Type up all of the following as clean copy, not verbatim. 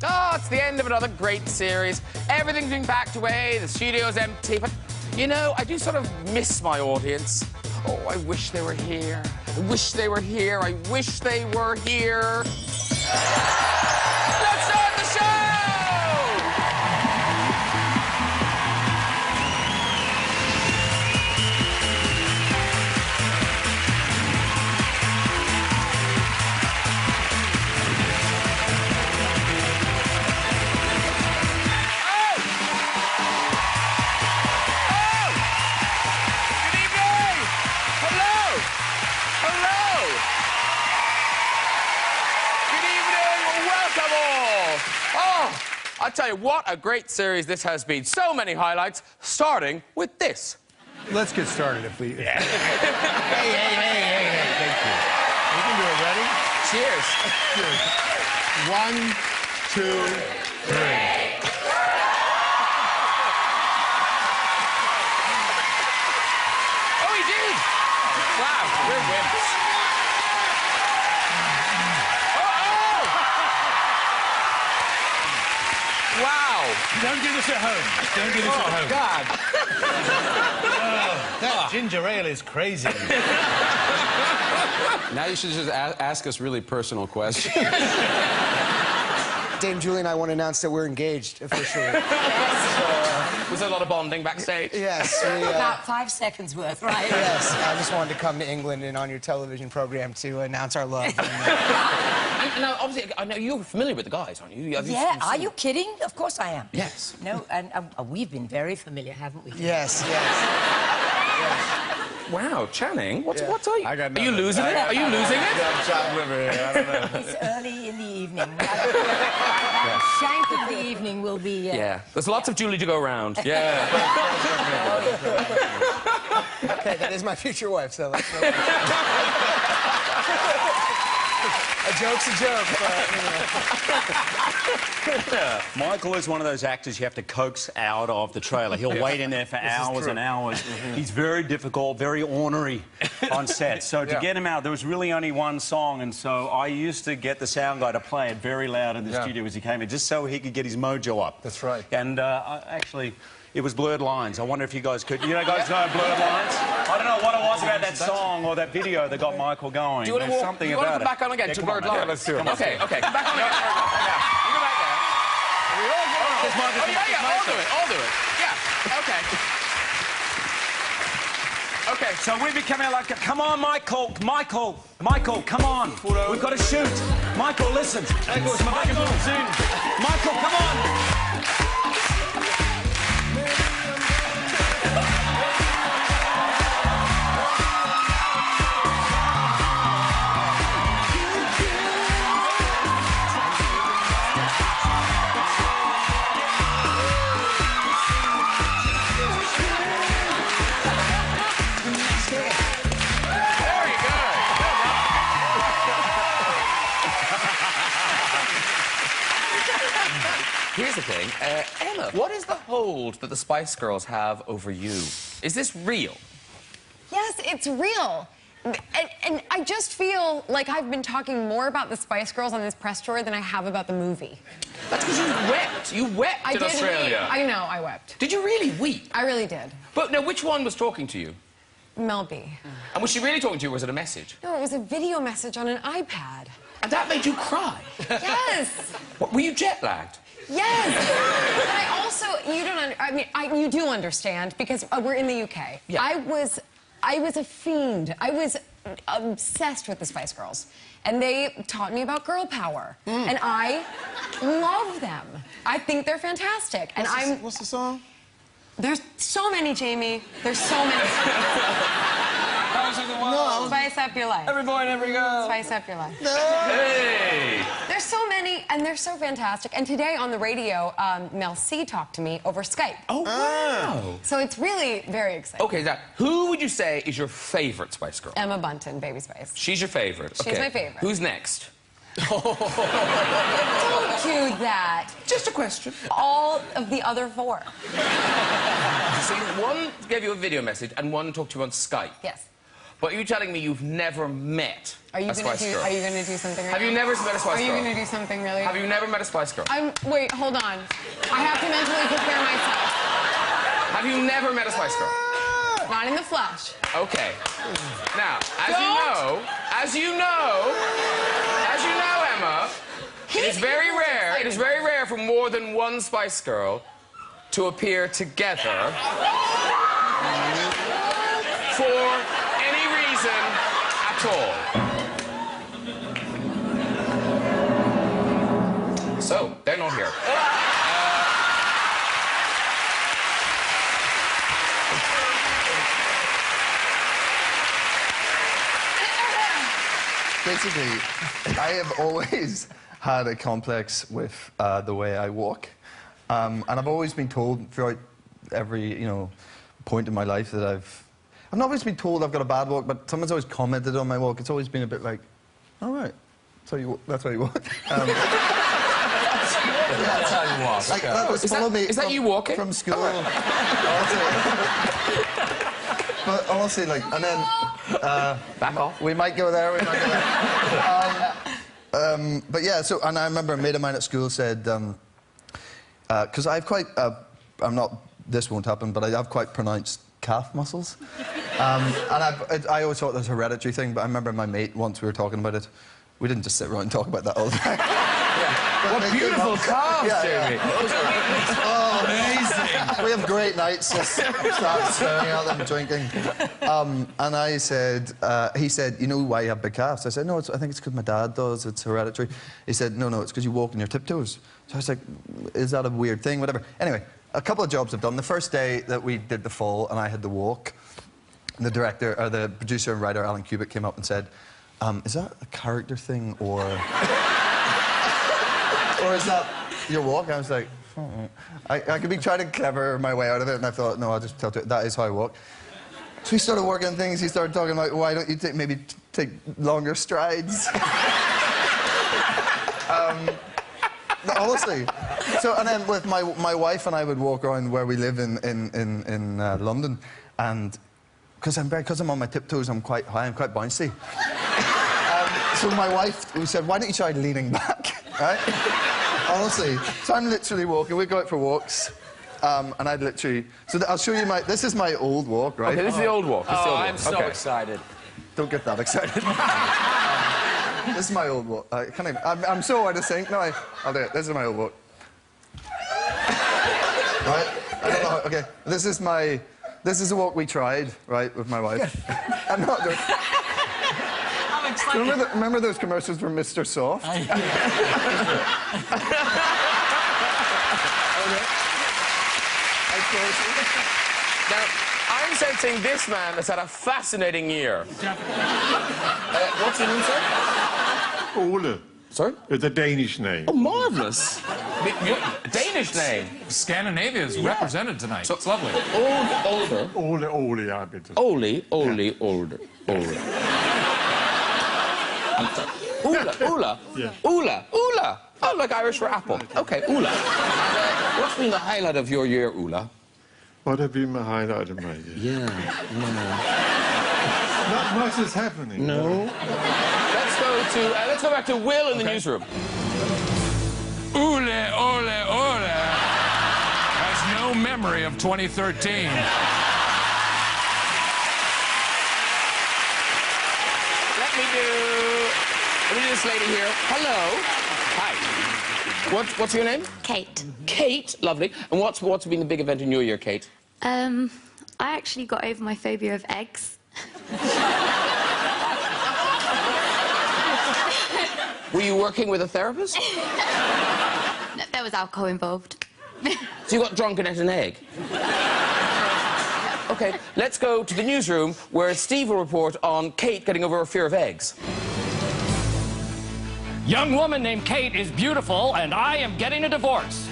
Oh, it's the end of another great series. Everything's been packed away, the studio's empty, but, you know, I do sort of miss my audience. Oh, I wish they were here. I wish they were here. I wish they were here. Let's start the show! I tell you, what a great series this has been. So many highlights, starting with this. Let's get started if we... Yeah. Hey. Thank you. We can do it. Ready? Cheers. Cheers. 1, 2, 3. Oh, he did. Wow, we're winners. Wow. Don't do this at home. Don't do this at home. God. That ginger ale is crazy. Now you should just ask us really personal questions. Dame Julie and I want to announce that we're engaged officially. Was there a lot of bonding backstage? Yes. About 5 seconds worth, right? Yes. I just wanted to come to England and on your television program to announce our love. And now, obviously, I know you're familiar with the guys, aren't you? Yeah, are you kidding? Of course I am. Yes. No, and we've been very familiar, haven't we? Yes. Wow, Channing, what are you? I got are you losing it? Are you losing it? I'm chopped liver here. I don't know. It's early in the evening. Shank of the evening will be... Yeah, there's lots of Julie to go around. Yeah. Okay, that is my future wife, so let's go. A joke's a joke, but, you know. Michael is one of those actors you have to coax out of the trailer. He'll wait in there for hours and hours. He's very difficult, very ornery on set. So to get him out, there was really only one song, and so I used to get the sound guy to play it very loud in the studio as he came in, just so he could get his mojo up. That's right. And actually, it was Blurred Lines. I wonder if you guys could... You know, guys know Blurred Lines? I don't know what it was about that song or that video that got Michael going. Do you want to something come about back on again to Blurred Lines? Yeah, let's do it. Okay. Come back on again. You go back there. I'll do it. Yeah, okay. Okay. So we'd be coming out like, come on, Michael, come on. We've got to shoot. Michael, listen. Michael, come on. Here's the thing, Emma, what is the hold that the Spice Girls have over you? Is this real? Yes, it's real. And I just feel like I've been talking more about the Spice Girls on this press tour than I have about the movie. That's because you wept. You wept in Australia. I know, I wept. Did you really weep? I really did. But now, which one was talking to you? Mel B. And was she really talking to you, or was it a message? No, it was a video message on an iPad. And that made you cry? Yes. What, were you jet-lagged? Yes. But I also, you do understand, because we're in the UK. Yeah. I was a fiend. I was obsessed with the Spice Girls. And they taught me about girl power. And I love them. I think they're fantastic. And What's the song? There's so many, Jamie. There's so many. Spice up your life. Every boy and every girl. Spice up your life. Hey! There's so many, and they're so fantastic. And today on the radio, Mel C talked to me over Skype. Oh, wow. So it's really very exciting. Okay, now, who would you say is your favourite Spice Girl? Emma Bunton, Baby Spice. She's your favourite. She's my favourite. Who's next? Don't do that. Just a question. All of the other 4. So one gave you a video message and one talked to you on Skype. Yes. But you're telling me you've never met a Spice Girl? Are you gonna do something? Right Have you never met a Spice Girl? Are you gonna do something really? Have you never met a Spice Girl? Wait, hold on. I have to mentally prepare myself. Have you never met a Spice Girl? Not in the flesh. Okay. Now, as you know, Emma, it is very rare. It is very rare for more than one Spice Girl to appear together for any reason at all. So, they're not here. Basically, I have always had a complex with the way I walk. And I've always been told throughout every, point in my life that I've not always been told I've got a bad walk, but someone's always commented on my walk. It's always been a bit like, all right, that's how you walk. That's how you walk. Like, that was followed me is that you walking? from school. But honestly, like, and then... Back off. We might go there, we might go there. But yeah, so, and I remember a mate of mine at school said, because I've quite, this won't happen, but I have quite pronounced calf muscles. And I always thought it was a hereditary thing, but I remember my mate, once we were talking about it, we didn't just sit around and talk about that all the time. What beautiful calves, Jamie. Oh, amazing. We have great nights, just start staring at them, drinking. And I said, he said, you know why you have big calves? I said, no, I think it's because my dad does, it's hereditary. He said, no, it's because you walk on your tiptoes. So I was like, is that a weird thing, whatever. Anyway, a couple of jobs I've done. The first day that we did the fall and I had the walk, the director, or the producer and writer, Alan Kubick, came up and said, is that a character thing, or is that your walk? I was like, I could be trying to clever my way out of it, and I thought, no, I'll just tell you, that is how I walk. So we started working on things. He started talking about, why don't you maybe take longer strides? Honestly. So, and then with my wife and I would walk around where we live in London, and because I'm on my tiptoes, I'm quite high, I'm quite bouncy. So my wife, we said, why don't you try leaning back, right? Honestly. So I'm literally walking. We go out for walks, and I'd literally... So I'll show you this is my old walk, right? Okay, this is the old walk. I'm so excited. Don't get that excited. This is my old walk. I'm so out of sync. No, I'll do it. This is my old walk. Right? I don't know how, okay. This is the walk we tried, right, with my wife. I'm not doing... Remember those commercials for Mr. Soft? Now, I'm sensing this man has had a fascinating year. What's your name, sir? Ole. Sorry? It's a Danish name. Oh, marvellous. Danish name. Scandinavia is represented tonight. So it's lovely. Older. Ole, ja, bitte. Older. Ula. Yeah. Ula. Oh, like Irish for apple. Okay, Ula. What's been the highlight of your year, Ula? What have been my highlight of my year? Yeah. Not much is happening. No. Let's go back to Will in the newsroom. Ole has no memory of 2013. Let me do this lady here. Hello. Hi. What's your name? Kate. Kate, lovely. And what's been the big event in your year, Kate? I actually got over my phobia of eggs. Were you working with a therapist? No, there was alcohol involved. So you got drunk and ate an egg? Okay, let's go to the newsroom where Steve will report on Kate getting over her fear of eggs. Young woman named Kate is beautiful, and I am getting a divorce.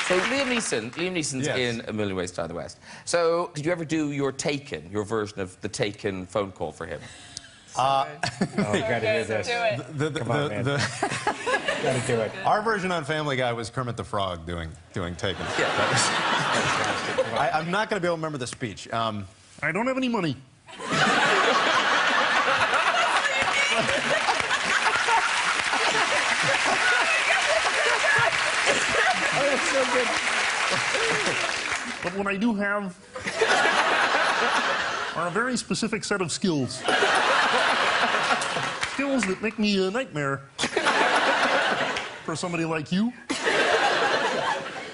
So Liam Neeson's in A Million Ways to Die in the West. So did you ever do your version of the Taken phone call for him? Oh, you gotta do this. Come on, man. Gotta do it. Our version on Family Guy was Kermit the Frog doing Taken. I'm not going to be able to remember the speech. I don't have any money. Oh, that's so good. But what I do have are a very specific set of skills. Skills that make me a nightmare for somebody like you.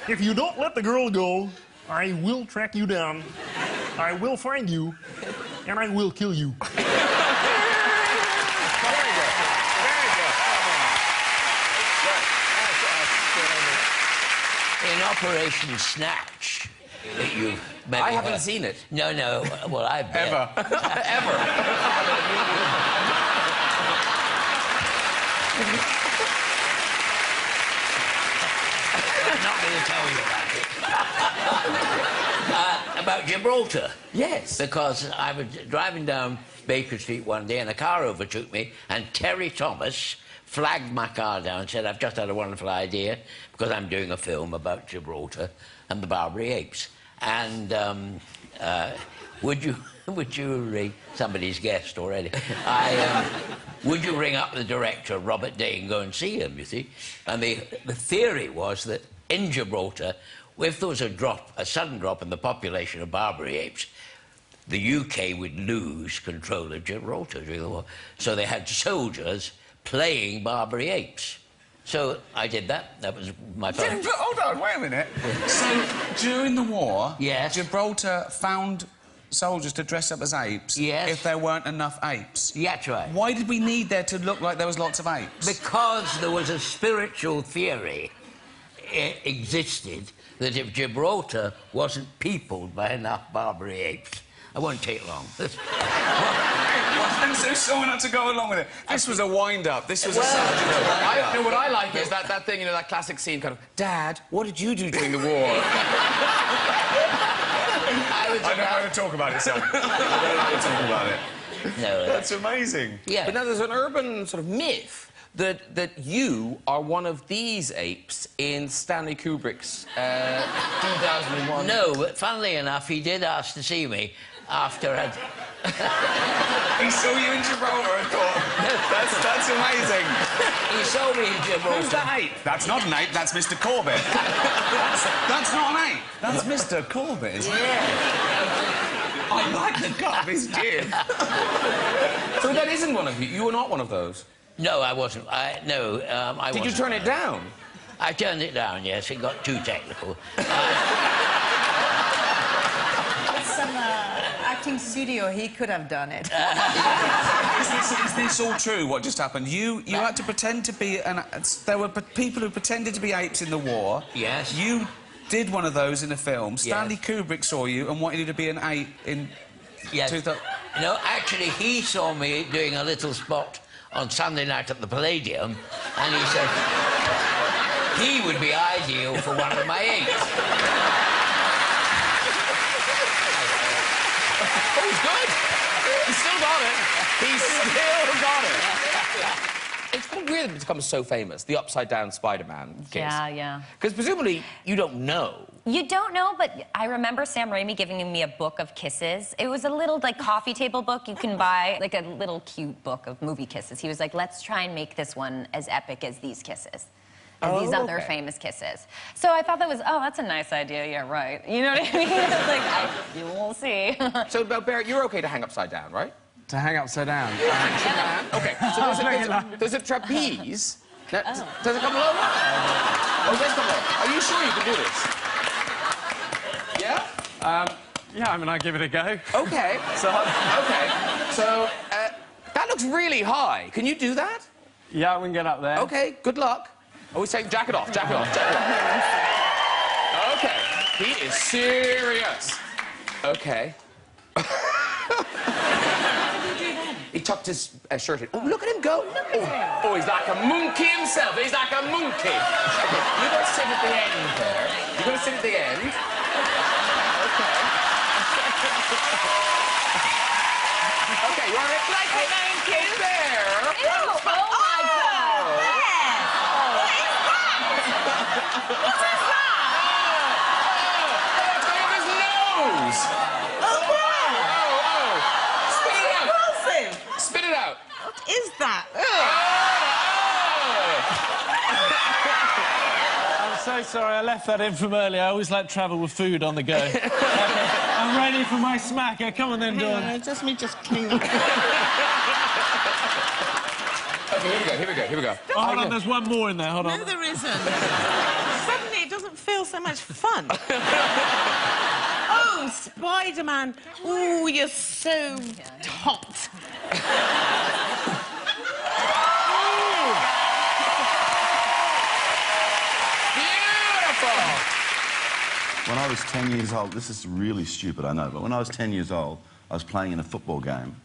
If you don't let the girl go, I will track you down, I will find you, and I will kill you. In Operation Snatch, that you maybe I haven't seen it. No, no. Well, I bet. Ever. Ever. I'm not going to tell you about it. About Gibraltar. Yes. Because I was driving down Baker Street one day and a car overtook me, and Terry Thomas flagged my car down and said, "I've just had a wonderful idea, because I'm doing a film about Gibraltar and the Barbary apes. And would you somebody's guessed already. Would you ring up the director, Robert Day, and go and see him, you see? And the theory was that in Gibraltar, if there was a sudden drop in the population of Barbary apes, the UK would lose control of Gibraltar during the war. So they had soldiers playing Barbary apes. So I did that. That was my plan. Hold on, wait a minute. So, during the war, yes, Gibraltar found soldiers to dress up as apes if there weren't enough apes. Yeah, that's right. Why did we need there to look like there was lots of apes? Because there was a spiritual theory existed that if Gibraltar wasn't peopled by enough Barbary apes, I won't take long. And so someone had to go along with it. This was a wind-up. This was a I what I like is that thing, you know, that classic scene, kind of, Dad, what did you do during the war? I don't know how to talk about it, son. I don't know how to talk about it. No, that's amazing. Yeah. But now there's an urban sort of myth that you are one of these apes in Stanley Kubrick's 2001. No, but funnily enough, he did ask to see me after I'd... He saw you in Gibraltar and thought, that's amazing. He saw me in Gibraltar. Who's that ape? That's not an ape, that's Mr. Corbett. that's not an ape. That's Mr. Corbett, isn't it? Yeah. I like the cut of his jib. So that isn't one of you? You were not one of those? No, I wasn't. I wasn't. Did you turn it down? I turned it down, yes. It got too technical. Some acting studio, he could have done it. Is this all true, what just happened? You had to pretend to be there were people who pretended to be apes in the war. Yes. You did one of those in a film. Stanley Kubrick saw you and wanted you to be an ape in... Yes. No, actually, he saw me doing a little spot on Sunday night at the Palladium, and he said he would be ideal for one of my apes. Oh, he's good. He's still got it. He's still got it. It's been weird that it's become so famous, the upside-down Spider-Man case. Yeah, yeah. Because presumably you don't know. You don't know, but I remember Sam Raimi giving me a book of kisses. It was a little, like, coffee table book you can buy, like a little cute book of movie kisses. He was like, let's try and make this one as epic as these kisses. As these other famous kisses. So I thought that was, oh, that's a nice idea, yeah, right. You know what I mean? It's like, you will see. So, Barrett, you're okay to hang upside down, right? To hang upside down? Okay, so there's a trapeze. Does it come low? Oh, it does come low. Are you sure you can do this? Yeah? Yeah, I mean, I'll give it a go. Okay. So, that looks really high. Can you do that? Yeah, we can get up there. Okay, good luck. Always say, jack it off, jack it off, jack it off. Okay, he is serious. Okay. He tucked his shirt in. Oh, look at him go. Oh, he's like a monkey himself. He's like a monkey. Okay, you're going to sit at the end there. You're going to sit at the end. Okay, you want it? Like a monkey. What is that? I'm so sorry, I left that in from earlier. I always like travel with food on the go. I'm ready for my smacker. Come on then, Dawn. Just clean up. Okay, here we go. Oh, hold on, there's one more in there, hold on. No, there isn't. Suddenly it doesn't feel so much fun. Oh, Spider-Man. Oh, you're so hot. When I was 10 years old, this is really stupid, I know, but when I was 10 years old, I was playing in a football game,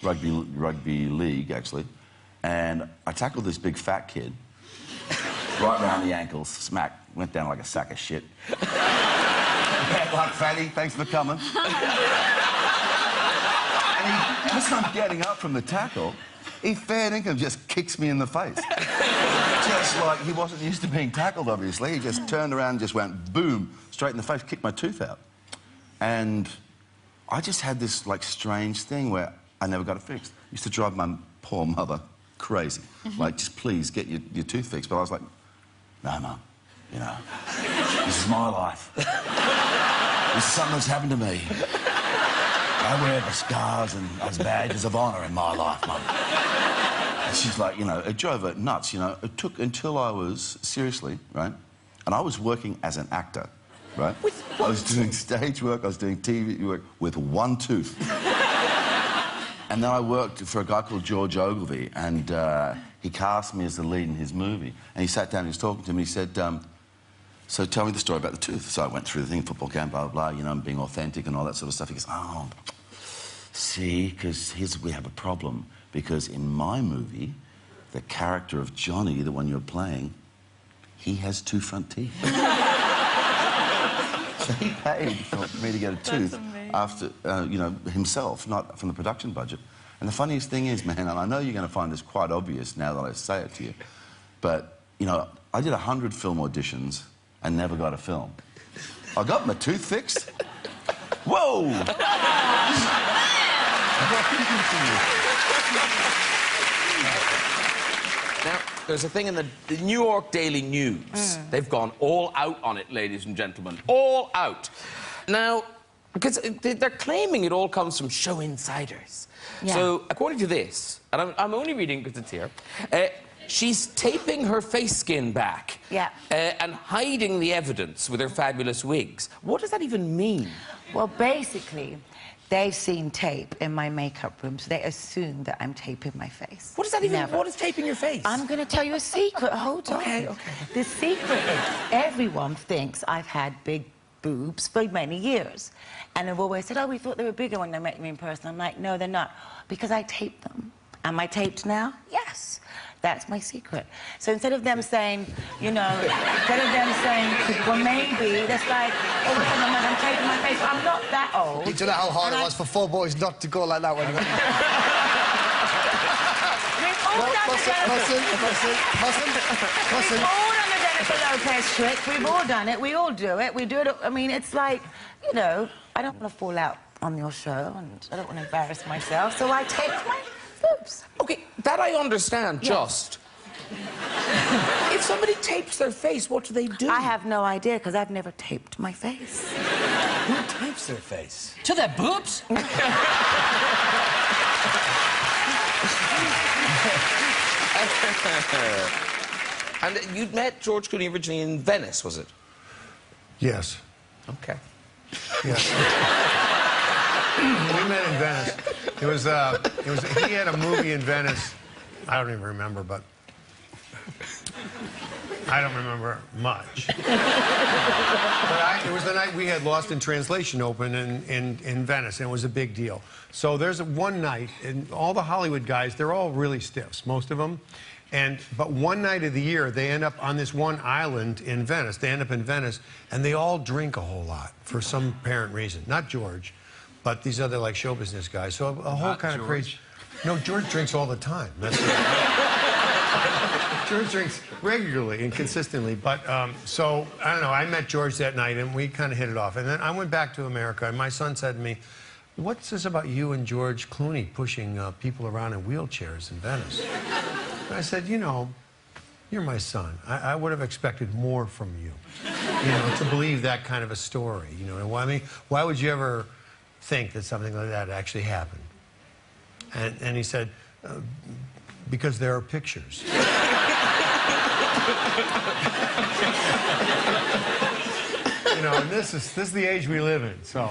rugby league, actually, and I tackled this big fat kid right around the ankles, smack, went down like a sack of shit. Bad luck, fatty, thanks for coming. And as I'm getting up from the tackle, he fair income just kicks me in the face. Just like he wasn't used to being tackled, obviously. He just turned around and just went boom, straight in the face, kicked my tooth out. And I just had this, like, strange thing where I never got it fixed. Used to drive my poor mother crazy. Like, just please get your tooth fixed. But I was like, no, Mum, you know, this is my life. This is something that's happened to me. I wear the scars and as badges of honour in my life, Mum. And she's like, you know, it drove her nuts, you know. It took until I was, seriously, right? And I was working as an actor, right? I was doing stage work, I was doing TV work with one tooth. And then I worked for a guy called George Ogilvy, and he cast me as the lead in his movie. And he sat down and he was talking to me, he said, so tell me the story about the tooth. So I went through the thing, football camp, blah, blah, blah, you know, and being authentic and all that sort of stuff. He goes, oh, see, because we have a problem. Because in my movie, the character of Johnny, the one you're playing, he has two front teeth. So he paid for me to get a tooth after, you know, himself, not from the production budget. And the funniest thing is, man, and I know you're going to find this quite obvious now that I say it to you, but, you know, I did 100 film auditions and never got a film. I got my tooth fixed. Whoa! Now, there's a thing in the New York Daily News. They've gone all out on it, ladies and gentlemen. All out. Now, because they're claiming it all comes from show insiders. Yeah. So, according to this, and I'm only reading because it's here, she's taping her face skin back. Yeah. And hiding the evidence with her fabulous wigs. What does that even mean? Well, basically, they've seen tape in my makeup room, so they assume that I'm taping my face. What does that even... Never. What is taping your face? I'm going to tell you a secret. Hold on. Okay. The secret is everyone thinks I've had big boobs for many years. And they've always said, oh, we thought they were bigger when they met me in person. I'm like, no, they're not. Because I taped them. Am I taped now? Yes. That's my secret. So instead of them saying, you know, instead of them saying, well, maybe, that's like, oh, wait a minute, I'm taping my face. I'm not that old. You do know how hard it was for 4 boys not to go like that when you went... We've all done the Jennifer Lopez trick. We've all done it. We all do it. We do it. I mean, it's like, you know, I don't want to fall out on your show, and I don't want to embarrass myself, so I taped my boobs. Okay, that I understand, just. If somebody tapes their face, what do they do? I have no idea, because I've never taped my face. Who tapes their face? To their boobs? And you'd met George Clooney originally in Venice, was it? Yes. Okay. Yes. We met in Venice. He had a movie in Venice. I don't even remember, but I don't remember much. But it was the night we had Lost in Translation open in Venice, and it was a big deal. So there's one night, and all the Hollywood guys, they're all really stiffs, most of them. But one night of the year, they end up on this one island in Venice. They end up in Venice, and they all drink a whole lot for some apparent reason. Not George, but these other, like, show business guys. So a whole kind of crazy... No, George drinks all the time. That's George drinks regularly and consistently. But, so, I don't know, I met George that night, and we kind of hit it off. And then I went back to America, and my son said to me, what's this about you and George Clooney pushing people around in wheelchairs in Venice? And I said, you know, you're my son. I would have expected more from you, you know, to believe that kind of a story. You know what I mean? Why would you ever think that something like that actually happened? And he said, because there are pictures. You know, and this is the age we live in. So,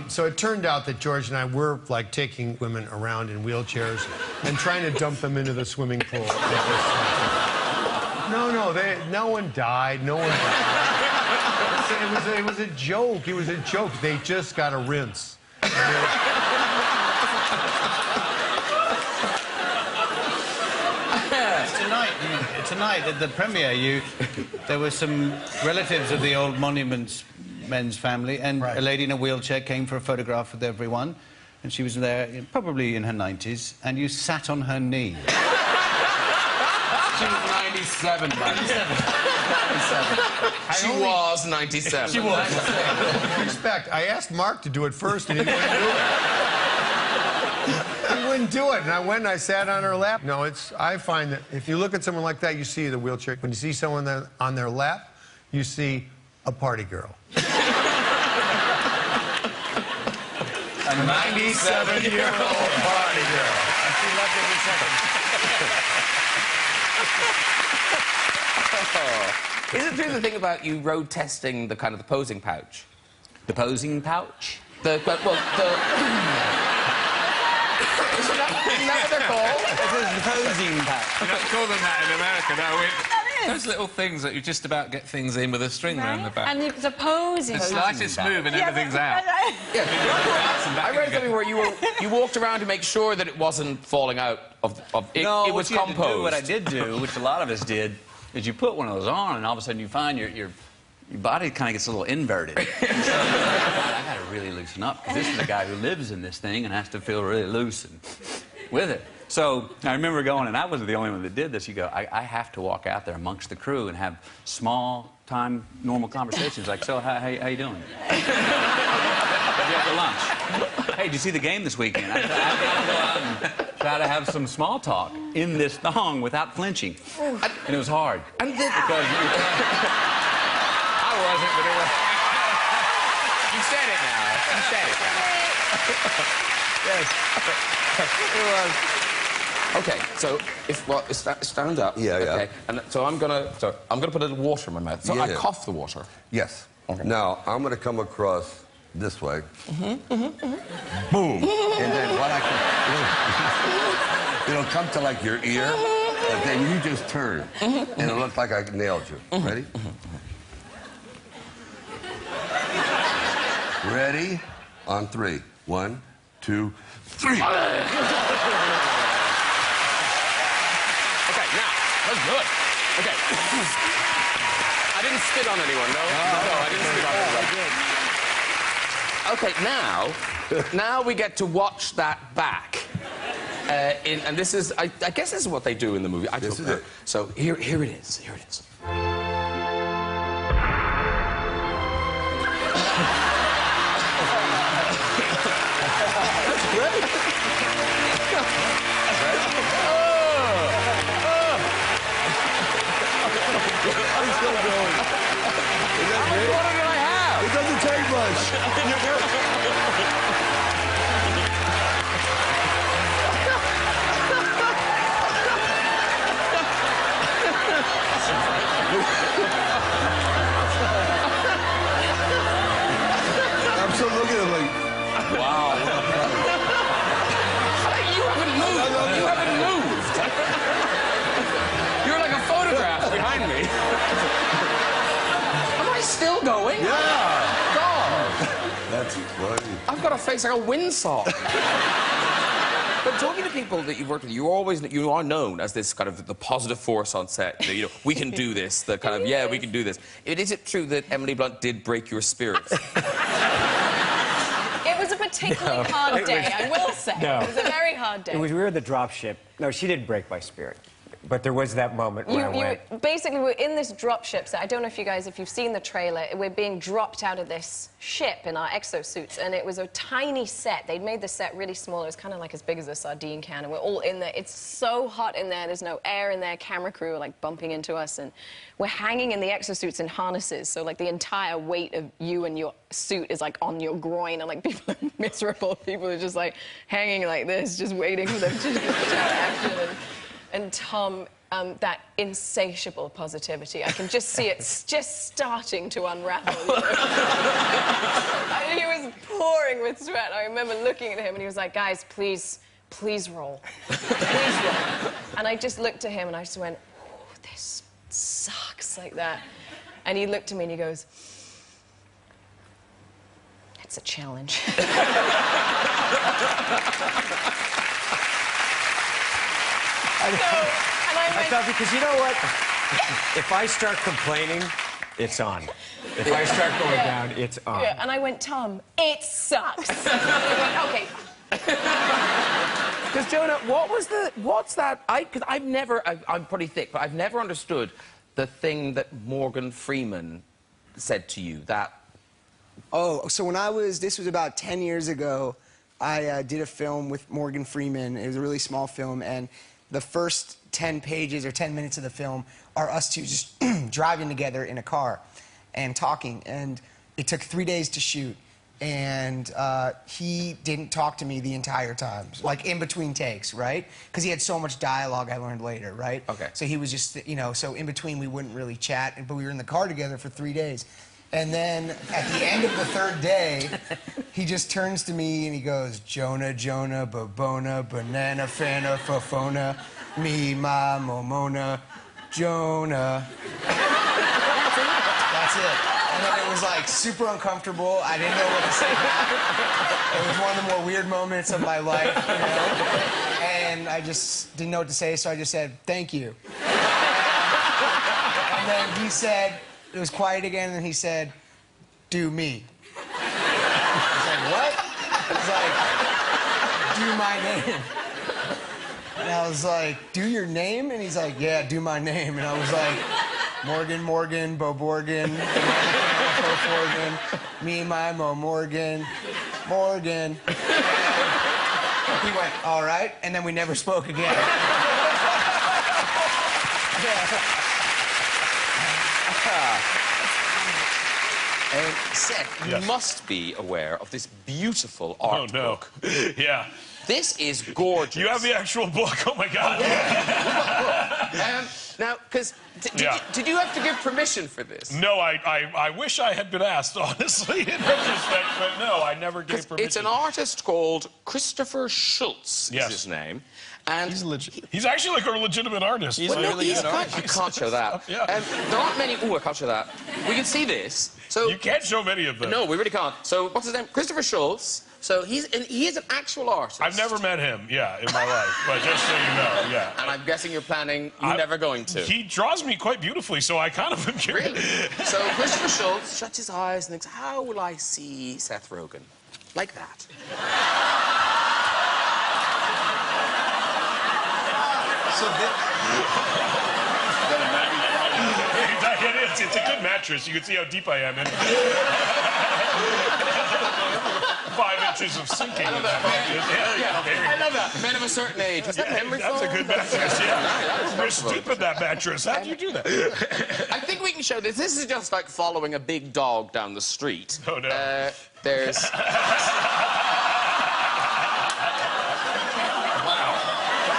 so it turned out that George and I were like taking women around in wheelchairs and trying to dump them into the swimming pool. No one died. No one died. It was a joke. It was a joke. They just got a rinse. Tonight at the premiere, there were some relatives of the old Monuments Men's family, and a lady in a wheelchair came for a photograph with everyone, and she was there, probably in her 90s, and you sat on her knee. She was 97, by the way. 97. She was 97. She was. Respect. I asked Mark to do it first, and he wouldn't do it. He wouldn't do it, and I went and I sat on her lap. No, I find that if you look at someone like that, you see the wheelchair. When you see someone on their lap, you see a party girl. A 97-year-old party girl. She loved every second. Is it true the thing about you road testing the kind of the posing pouch? The posing pouch? Isn't that what they're called? The posing pouch. You don't call them that in America, no. Those little things that you just about get things in with a string around the back. And it's a posing. The slightest move and everything's out. I read something where you walked around to make sure that it wasn't falling out of it. No, it was what composed. What I did do, which a lot of us did, is you put one of those on, and all of a sudden you find your body kind of gets a little inverted. And so, I got to really loosen up, because this is the guy who lives in this thing and has to feel really loose with it. So I remember going, and I wasn't the only one that did this. You go, I have to walk out there amongst the crew and have small-time, normal conversations like, so how you doing? What'd you have for lunch? Hey, did you see the game this weekend? I had to go out and try to have some small talk in this thong without flinching. And it was hard. Because I wasn't, but it was... You said it now. You said it now. Yes. It was... Okay, so stand up. Yeah. Okay, and so I'm gonna put a little water in my mouth. So I cough the water. Yes. Okay. Now I'm gonna come across this way. Boom. And then what it'll come to like your ear, but then you just turn, and it'll look like I nailed you. Ready? Ready? On 3. 1, 2, 3. Okay, now, that's good. Okay. I didn't spit on anyone, no? No, I didn't spit on anyone. Okay, now we get to watch that back. And this is, I guess this is what they do in the movie. This is it. So here it is. Here it is. That's great. I'm still going. How much water did I have? It doesn't take much. I'm still looking at him like, wow. You haven't moved. You haven't moved. You're like a photograph behind me. Am I still going? Yeah. God. That's funny. I've got a face like a windsock. But talking to people that you've worked with, you are known as this kind of the positive force on set. You know, we can do this. The kind of we can do this. Is it true that Emily Blunt did break your spirit? It was a particularly hard day, I will say. No. It was a very hard day. We were the drop ship. No, she did break my spirit. But there was that moment where I went... Basically, we're in this dropship set. I don't know if you guys, if you've seen the trailer, we're being dropped out of this ship in our exosuits, and it was a tiny set. They'd made the set really small. It was kind of like as big as a sardine can, and we're all in there. It's so hot in there. There's no air in there. Camera crew are, like, bumping into us, and we're hanging in the exosuits in harnesses, so, like, the entire weight of you and your suit is, like, on your groin, and, like, people are miserable. People are just, like, hanging like this, just waiting for them to take action. And Tom, that insatiable positivity, I can just see it just starting to unravel. You know? And he was pouring with sweat. I remember looking at him and he was like, guys, please roll. Please roll. And I just looked at him and I just went, oh, this sucks, like that. And he looked at me and he goes, it's a challenge. I thought, because you know what? If I start complaining, it's on. If I start going down, it's on. Yeah, and I went, Tom, it sucks. And he went, okay. Because, Jonah, what's that? Because I've never, I'm pretty thick, but I've never understood the thing that Morgan Freeman said to you, that... Oh, so when this was about 10 years ago, I did a film with Morgan Freeman. It was a really small film, and the first 10 pages or 10 minutes of the film are us two just driving together in a car and talking. And it took 3 days to shoot. And he didn't talk to me the entire time, like in between takes, right? Because he had so much dialogue, I learned later, right? Okay. So he was just, you know, so in between we wouldn't really chat, but we were in the car together for 3 days. And then at the end of the third day, he just turns to me and he goes, Jonah, Jonah, Babona, Banana, Fana, Fofona, Me, Ma, Momona, Jonah. That's it. And then it was like super uncomfortable. I didn't know what to say back. It was one of the more weird moments of my life, you know? And I just didn't know what to say, so I just said, thank you. And then he said, it was quiet again, and he said, do me. I was like, what? He's like, do my name. And I was like, do your name? And he's like, yeah, do my name. And I was like, Morgan, Morgan, Bo Borgan, Morgan, me, my, Mo Morgan, Morgan. And he went, all right, and then we never spoke again. Seth, you must be aware of this beautiful art book. Yeah. This is gorgeous. You have the actual book? Oh, my God. Now, because did you have to give permission for this? No, I wish I had been asked, honestly, in retrospect, but no, I never gave permission. It's an artist called Christopher Schultz, is his name. And he's actually like a legitimate artist. He's really good artist. You can't show that. Yeah. There aren't many. Oh, I can't show that. We can see this. So you can't show many of them. No, we really can't. So what's his name? Christopher Schultz. So he is an actual artist. I've never met him, in my life, but just so you know, yeah. And I'm guessing you're planning, you're never going to. He draws me quite beautifully, so I kind of am curious. Really? So Christopher Schultz shuts his eyes and thinks, how will I see Seth Rogen? Like that. So it is. It's a good mattress. You can see how deep I am in it. 5 inches of sinking. I love that. I love that. Men of a certain age. Was that memory foam? That's a good mattress, yeah. You're steep in that mattress. How'd you do that? I think we can show this. This is just like following a big dog down the street. Oh, no. There's... Wow.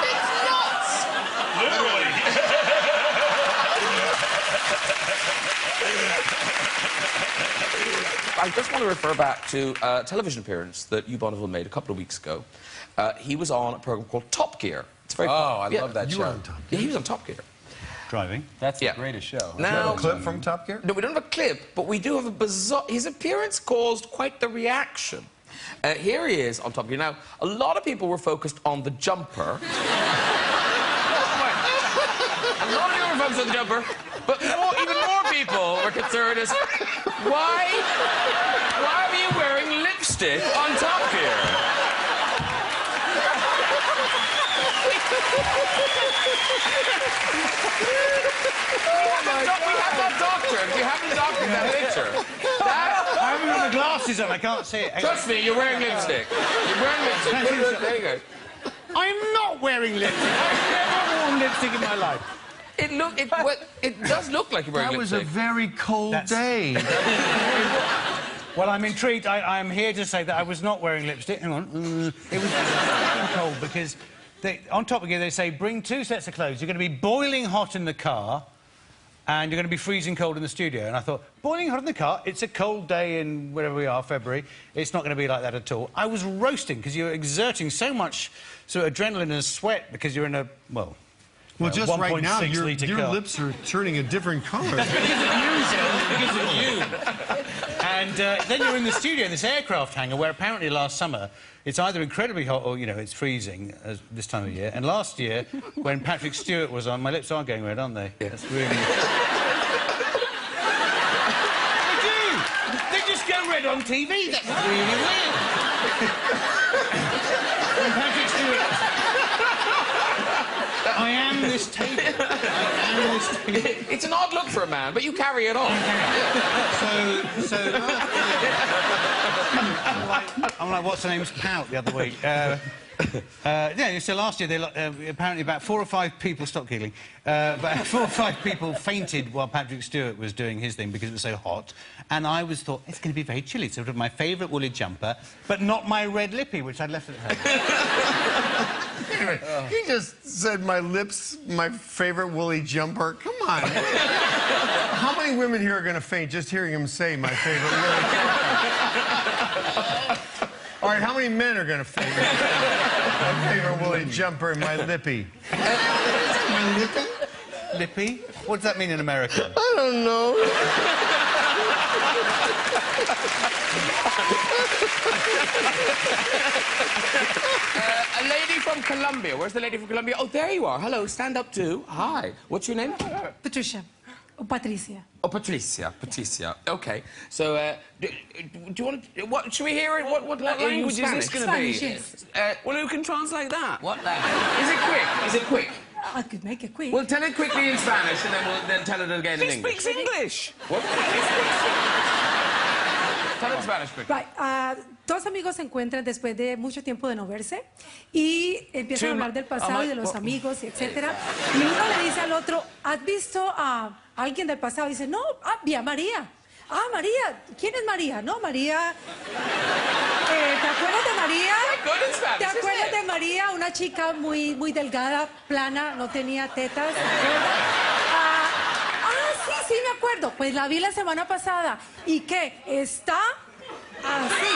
It's nuts! Literally. I just want to refer back to a television appearance that Hugh Bonneville made a couple of weeks ago. He was on a program called Top Gear. It's very I love that show. Were on Top Gear. Yeah, he was on Top Gear. Driving? That's the greatest show. Now, a clip from Top Gear? No, we don't have a clip, but we do have a bizarre... His appearance caused quite the reaction. Here he is on Top Gear. Now, a lot of people were focused on the jumper. A lot of people were focused on the jumper, but even more people were concerned as... Why are you wearing lipstick on Top Gear? We haven't doctored that picture. I haven't got the glasses on, I can't see it. Trust me, you're wearing lipstick. You're wearing lipstick. There you go. I'm not wearing lipstick. I've never worn lipstick in my life. It does look like you're wearing lipstick. That was a very cold day. Well, I'm intrigued. I'm here to say that I was not wearing lipstick. Hang on. It was fucking cold because on Top Gear they say bring 2 sets of clothes. You're going to be boiling hot in the car and you're going to be freezing cold in the studio. And I thought, boiling hot in the car, it's a cold day in wherever we are, February. It's not going to be like that at all. I was roasting because you're exerting so much sort of adrenaline and sweat because you're in a, well, just right now, your lips are turning a different color. Because of you. And then you're in the studio in this aircraft hangar where apparently last summer it's either incredibly hot or, you know, it's freezing this time of year. And last year, when Patrick Stewart was on, my lips are going red, aren't they? Yeah. That's really... They do! They just go red on TV. That's really weird. When Patrick Stewart... I am this table. It's an odd look for a man, but you carry it on. I'm like, what's her name's Pout the other week. Yeah, so last year, apparently about 4 or 5 people... Stop giggling. But 4 or 5 people fainted while Patrick Stewart was doing his thing because it was so hot. And I thought, it's going to be very chilly. Sort of my favourite woolly jumper, but not my red lippy, which I'd left at home. Anyway, he just said my lips, my favourite woolly jumper. Come on. How many women here are going to faint just hearing him say my favourite woolly jumper? All right, how many men are going to faint? My favourite woolly jumper and my lippy. My lippy? Lippy? What does that mean in American? I don't know. A lady from Colombia. Where's the lady from Colombia? Oh, there you are. Hello, stand up too. Hi. What's your name? Patricia. Or Patricia. Oh, Patricia. Patricia. Okay. So, do you want to... What, should we hear it? What language is this going to be? Yes. Well, who can translate that? What language? Is it quick? Is it quick? I could make it quick. Well, tell it quickly in Spanish, and then we'll tell it again in English. He speaks English. What? Tell it in Spanish quickly. Right. Dos amigos se encuentran después de mucho tiempo de no verse y empiezan a hablar del pasado y de los amigos, y etcétera. Y uno le dice al otro, ¿has visto a alguien del pasado? Y dice, no, vi a María. Ah, María. ¿Quién es María? No, María... ¿Te acuerdas de María? ¿Te acuerdas de María? Una chica muy delgada, plana, no tenía tetas. Sí, me acuerdo. Pues la vi la semana pasada. ¿Y qué? ¿Está así?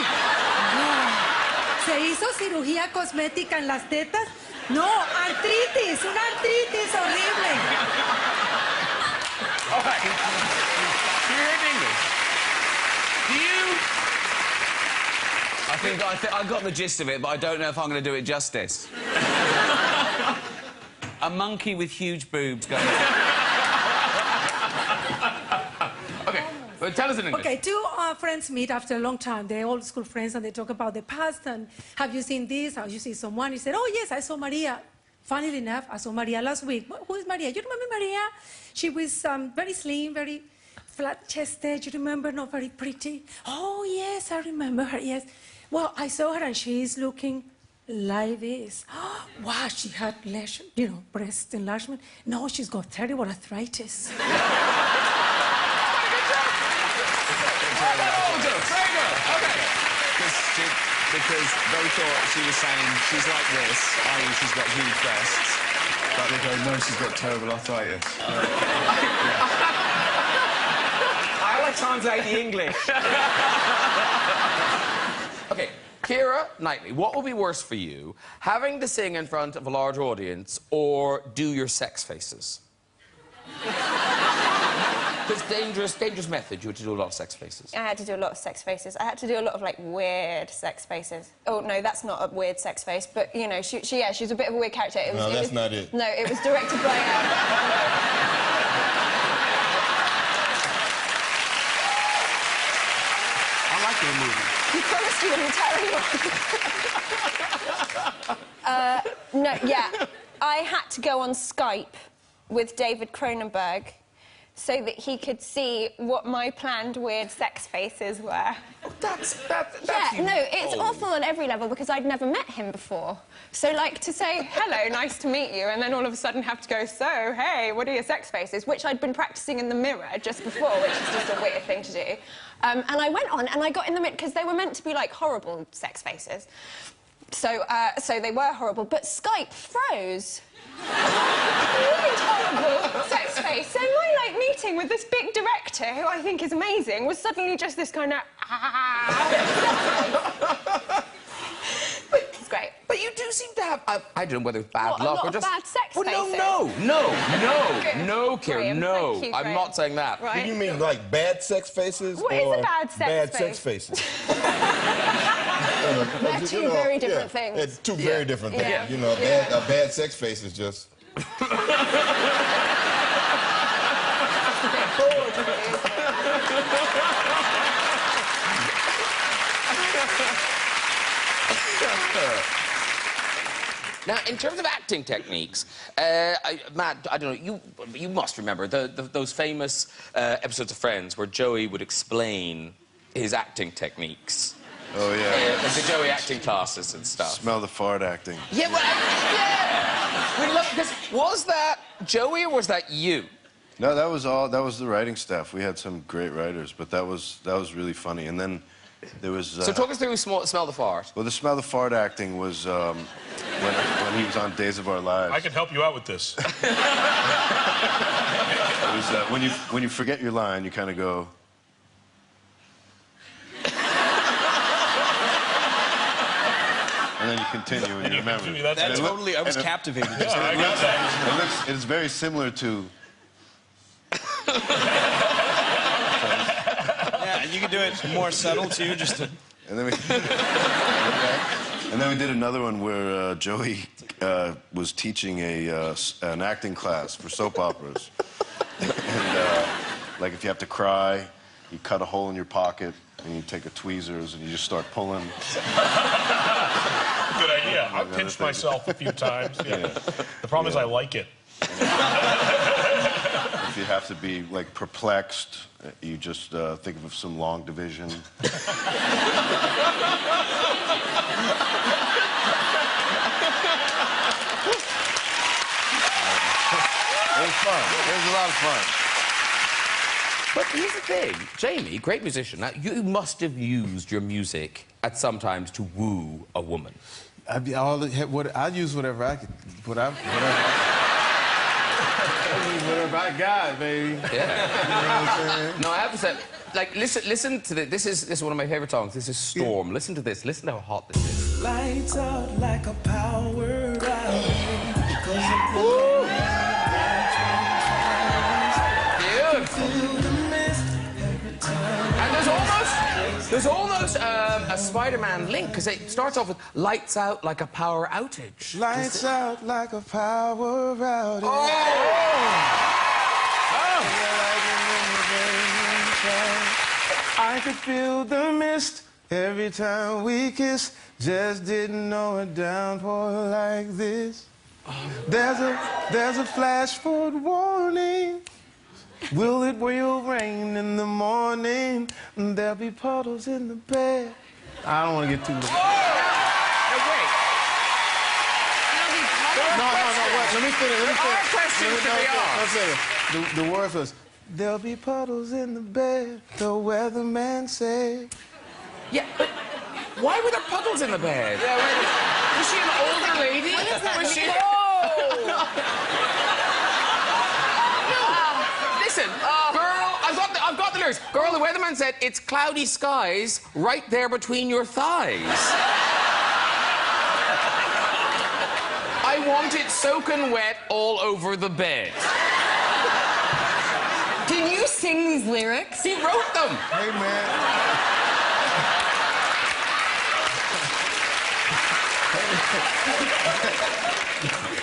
No. ¿Se hizo cirugía cosmética en las tetas? No, artritis, una artritis horrible. All right. You're in English. Do you... I think I got the gist of it, but I don't know if I'm going to do it justice. A monkey with huge boobs going... Okay, well, tell us in English. Okay, 2 friends meet after a long time. They're old school friends, and they talk about the past, and have you seen this? Have you seen someone? He said, oh, yes, I saw Maria. Funnily enough, I saw Maria last week. Who is Maria? You remember Maria? She was very slim, very flat-chested. You remember? Not very pretty. Oh, yes, I remember her, yes. Well, I saw her, and she's looking like this. Wow, she had, breast enlargement. No, she's got terrible arthritis. Because they thought she was saying she's like this, i.e. she's got huge breasts. But they go, no, she's got terrible arthritis. I'll translate the English. Okay, Keira Knightley, what will be worse for you, having to sing in front of a large audience or do your sex faces? It's dangerous method. You had to do a lot of sex faces. I had to do a lot of sex faces. I had to do a lot of, weird sex faces. Oh, no, that's not a weird sex face, but, you know, she's a bit of a weird character. No, that's not it. No, it was directed by... I like your movie. You promised you wouldn't tell anyone. No, yeah. I had to go on Skype with David Cronenberg so that he could see what my planned weird sex faces were. That's yeah, no, it's awful on every level because I'd never met him before. So, like, to say, hello, nice to meet you, and then all of a sudden have to go, so, hey, what are your sex faces? Which I'd been practicing in the mirror just before, which is just a weird thing to do. And I went on, and I got in the mirror, because they were meant to be, like, horrible sex faces. So, so they were horrible, but Skype froze. Really horrible sex face. So my, like, meeting with this big director, who I think is amazing, was suddenly just this kind of... It's great. But you do seem to have... I don't know whether it's bad What, luck a lot or of just... bad sex well, faces? No, Kieran, Graham, no. thank you, I'm Graham. not saying that. Right. You mean like bad sex faces? What is or a bad sex bad face? sex faces? They're two very different things. It's two very different things. Yeah. You know, a bad sex face is just... Now, in terms of acting techniques, Matt, I don't know, you must remember those famous episodes of Friends where Joey would explain his acting techniques. Oh, yeah. The Joey acting classes and stuff. Smell the fart acting. Yeah, well, yeah! We love, because was that Joey or was that you? No, that was the writing staff. We had some great writers, but that was really funny. And then there was... So talk us through Smell the Fart. Well, the Smell the Fart acting was when he was on Days of Our Lives. I can help you out with this. It was when you forget your line, you kind of go... And then you continue and you remember. That totally, I was captivated. Yeah, I got that. It's very similar to... Yeah, and you can do it more subtle, too, just to... And then we did another one where Joey was teaching an acting class for soap operas. And, like, if you have to cry, you cut a hole in your pocket, and you take a tweezers, and you just start pulling. Good idea. I've pinched myself a few times. Yeah. The problem is I like it. If you have to be, like, perplexed, you just think of some long division. It was fun. It was a lot of fun. But here's the thing, Jamie, great musician. Now, you must have used your music at some times to woo a woman. I'd use whatever I could, whatever I got, baby. Yeah. You know what I'm saying? No, I have to say, like, listen to this. This is one of my favorite songs. This is Storm. Listen to this. Listen to how hot this is. Lights out like a power outage. And there's almost a Spider-Man link, because it starts off with lights out like a power outage. Lights out like a power outage. Oh! I could feel the mist every time we kiss. Just didn't know a downpour like this. There's a flash forward warning. Will it rain in the morning? There'll be puddles in the bed. I don't want to get too... Wait. No, wait. Let me finish. Our questions to be asked. The word was, there'll be puddles in the bed, the weatherman said. Yeah, but why were there puddles in the bed? Yeah, wait. Was she an older lady? What is that? Was she... Listen, girl, I've got the lyrics. Girl, the weatherman said it's cloudy skies right there between your thighs. I want it soaking wet all over the bed. Can you sing these lyrics? He wrote them. Hey, man.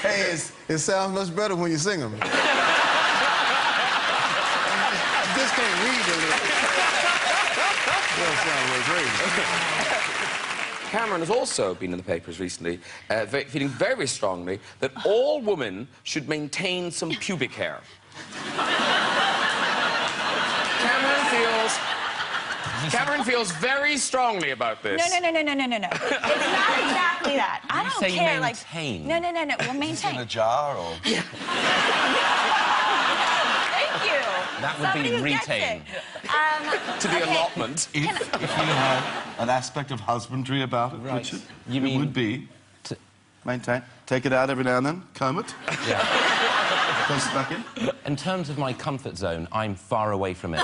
Hey, it sounds much better when you sing them. Just can't read the lyrics. That sounds like crazy. Cameron has also been in the papers recently, feeling very strongly that all women should maintain some pubic hair. Cameron feels very strongly about this. No. It's not exactly that. I don't say care. maintain? Like, no. Well, maintain. In a jar or? Thank you. That would Somebody be who gets retain. it. To the okay. allotment. If you had an aspect of husbandry about it, Right. Richard, You mean it would be to maintain. Take it out every now and then, comb it. Yeah. Place it back in. In terms of my comfort zone, I'm far away from it.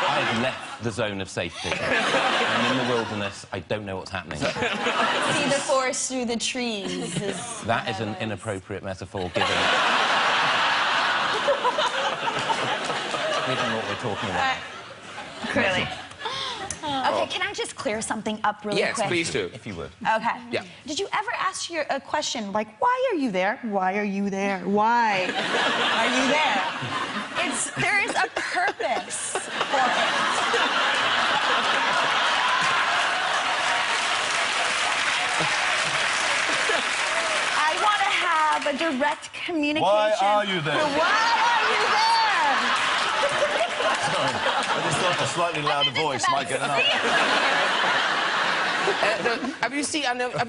I've left the zone of safety. I'm in the wilderness. I don't know what's happening. See the forest through the trees. That is an inappropriate metaphor, given what we're talking about. Really? Okay, can I just clear something up really quick? Yes, please do. If you would. Okay. Yeah. Did you ever ask a question like, why are you there? Why are you there? Why are you there? There is a purpose for it. I want to have a direct communication. Why are you there? Why are you there? I just thought a slightly louder voice might get enough. Have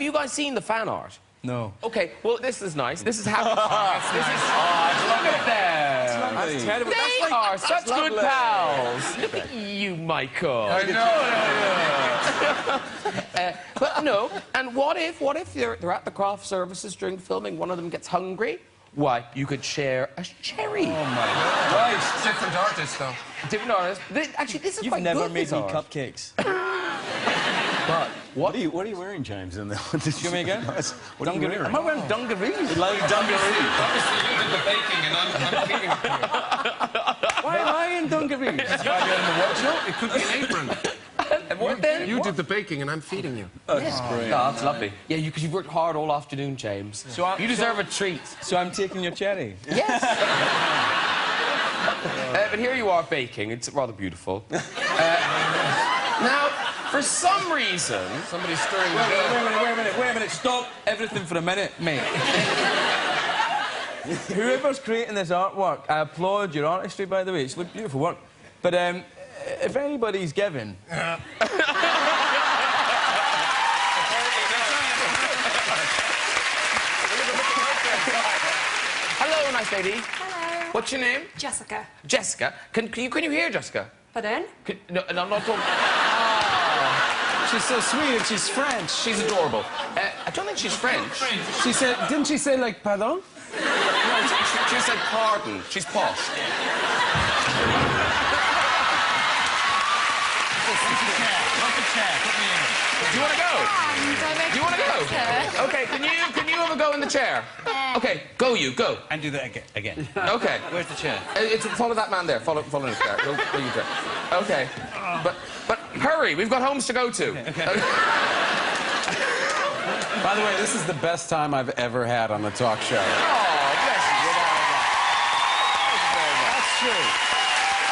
you guys seen the fan art? No. Okay, well, this is nice. This is happy. Look at them. That's terrible. They are such good pals. Look at you, Michael. I know. But no, and what if they're at the craft services during filming, one of them gets hungry? Why, you could share a cherry. Oh, my God. Right. Different artists, though. Different artists. Actually, this is You've quite never good, made this me art. cupcakes. But what are you wearing, James, in there? Give me again. What are you wearing? Am I wearing dungarees? Like dungarees. Obviously, you did the baking, and I'm feeding you. Why am I in dungarees? It could be an apron. What then? You did the baking, and I'm feeding you. That's great. Oh, that's lovely. Yeah, because you've worked hard all afternoon, James. You deserve a treat. So I'm taking your cherry? Yes. But here you are baking. It's rather beautiful. Now, for some reason... Somebody's stirring the Wait a minute. Stop everything for a minute, mate. Whoever's creating this artwork, I applaud your artistry, by the way. It's beautiful work. But if anybody's given... Hello, nice lady. Hello. What's your name? Jessica. Jessica. Can you hear Jessica? Pardon? No, I'm not talking... She's so sweet and she's French. She's adorable. I don't think she's French. She said... Didn't she say, like, pardon? No, she said pardon. She's posh. Do you want to go? Do you want to go? Okay, can you have a go in the chair? Okay, go. And do that again. Okay. Where's the chair? Follow that man there. Follow his chair. Go your chair. Okay. But hurry, we've got homes to go to. Okay. By the way, this is the best time I've ever had on the talk show. Oh, bless you. That's true.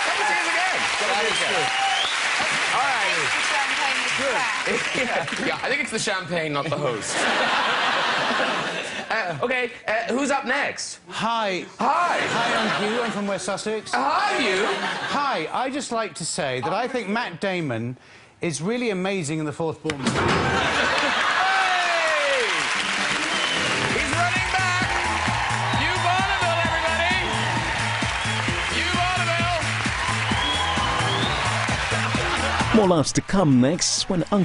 Let me see it again. That is true. All right. Yeah, I think it's the champagne, not the host. Okay, who's up next? Hi. Hi. Hi, I'm Hugh. I'm from West Sussex. Hi, Hugh. Hi. I just like to say that I think Matt Damon is really amazing in the fourth Bournemouth. Hey! He's running back. Hugh Bonneville, everybody. Hugh Bonneville. More laughs to come next when Uncle